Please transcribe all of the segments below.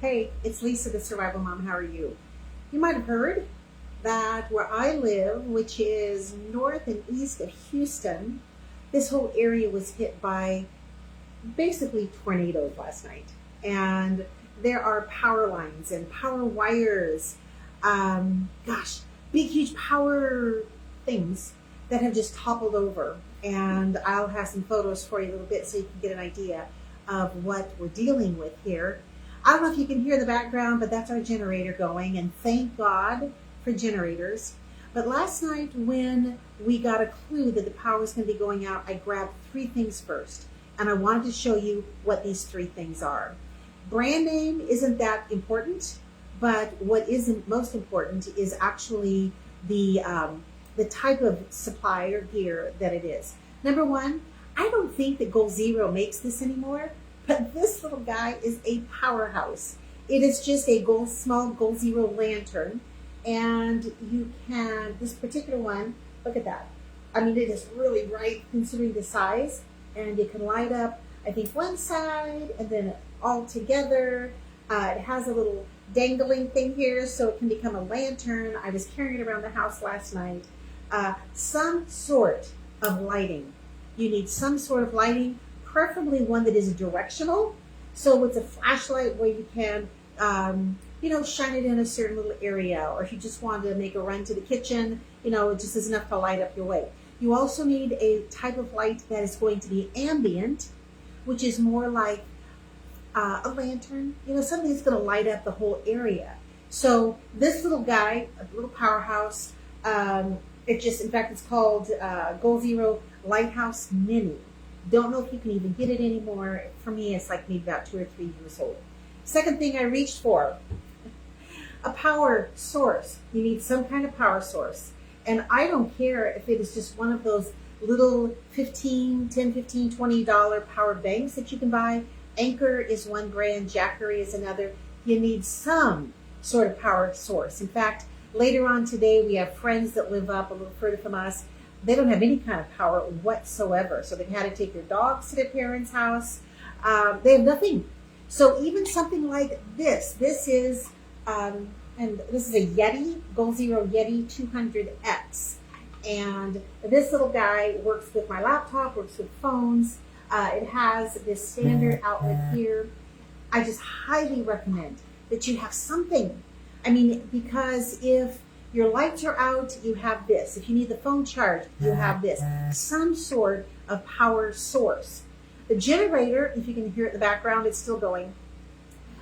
Hey, it's Lisa, the Survival Mom. How are you? You might have heard that where I live, which is north and east of Houston, this whole area was hit by basically tornadoes last night. And there are power lines and power wires, gosh, big, huge power things that have just toppled over. And I'll have some photos for you a little bit so you can get an idea of what we're dealing with here. I don't know if you can hear the background, but that's our generator going, and thank God for generators. But last night when we got a clue that the power was going to be going out, I grabbed three things first, and I wanted to show you what these three things are. Brand name isn't that important, but what isn't most important is actually the type of supply or gear that it is. Number one, I don't think that Goal Zero makes this anymore. But this little guy is a powerhouse. It is just a small Goal Zero lantern. And you can, this particular one, look at that. I mean, it is really bright considering the size. And you can light up, I think, one side and then all together. It has a little dangling thing here so it can become a lantern. I was carrying it around the house last night. Some sort of lighting. You need some sort of lighting. Preferably one that is directional. So it's a flashlight where you can, shine it in a certain little area. Or if you just want to make a run to the kitchen, it just is enough to light up your way. You also need a type of light that is going to be ambient, which is more like a lantern, something that's going to light up the whole area. So this little guy, a little powerhouse, in fact, it's called Goal Zero Lighthouse Mini. Don't know if you can even get it anymore. For me, it's like maybe about 2 or 3 years old. Second thing I reached for, a power source. You need some kind of power source. And I don't care if it is just one of those little $10, $15, $20 power banks that you can buy. Anchor is one brand, Jackery is another. You need some sort of power source. In fact, later on today, we have friends that live up a little further from us. They don't have any kind of power whatsoever. So they've had to take their dogs to their parents' house. They have nothing. So even something like this is, and this is a Yeti, Goal Zero Yeti 200X. And this little guy works with my laptop, works with phones. It has this standard outlet here. I just highly recommend that you have something. I mean, because if your lights are out, you have this. If you need the phone charged, you have this. Some sort of power source. The generator, if you can hear it in the background, it's still going.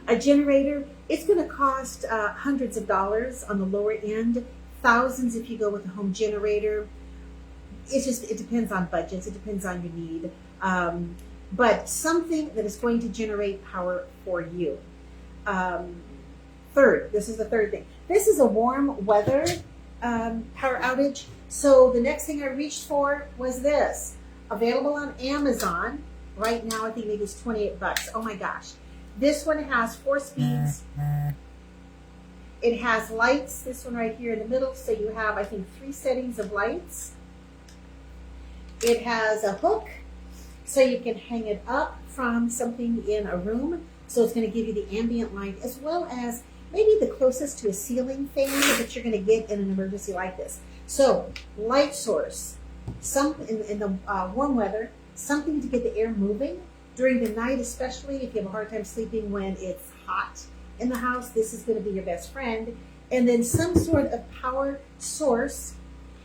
A generator, it's going to cost hundreds of dollars on the lower end, thousands if you go with a home generator. It depends on budgets. It depends on your need. But something that is going to generate power for you. This is the third thing. This is a warm weather power outage. So the next thing I reached for was this. Available on Amazon. Right now, I think maybe it's 28 bucks. Oh my gosh. This one has 4 speeds. It has lights, this one right here in the middle. So you have, I think, 3 settings of lights. It has a hook, so you can hang it up from something in a room. So it's going to give you the ambient light as well as maybe the closest to a ceiling fan that you're going to get in an emergency like this. So, light source, in the warm weather, something to get the air moving. During the night, especially if you have a hard time sleeping when it's hot in the house, this is going to be your best friend. And then some sort of power source.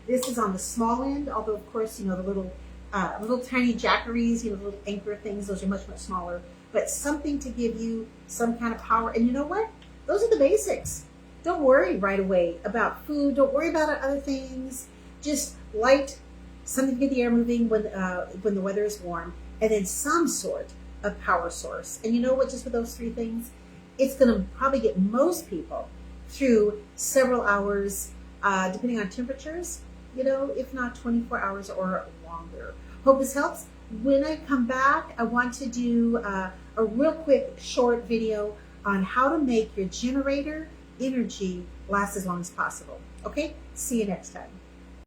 This is on the small end, although of course, the little tiny Jackeries, the little anchor things, those are much, much smaller. But something to give you some kind of power. And you know what? Those are the basics. Don't worry right away about food. Don't worry about other things. Just light, something to get the air moving when the weather is warm, and then some sort of power source. And you know what? Just with those 3 things, it's going to probably get most people through several hours, depending on temperatures. If not 24 hours or longer. Hope this helps. When I come back, I want to do a real quick short video on how to make your generator energy last as long as possible. Okay? See you next time.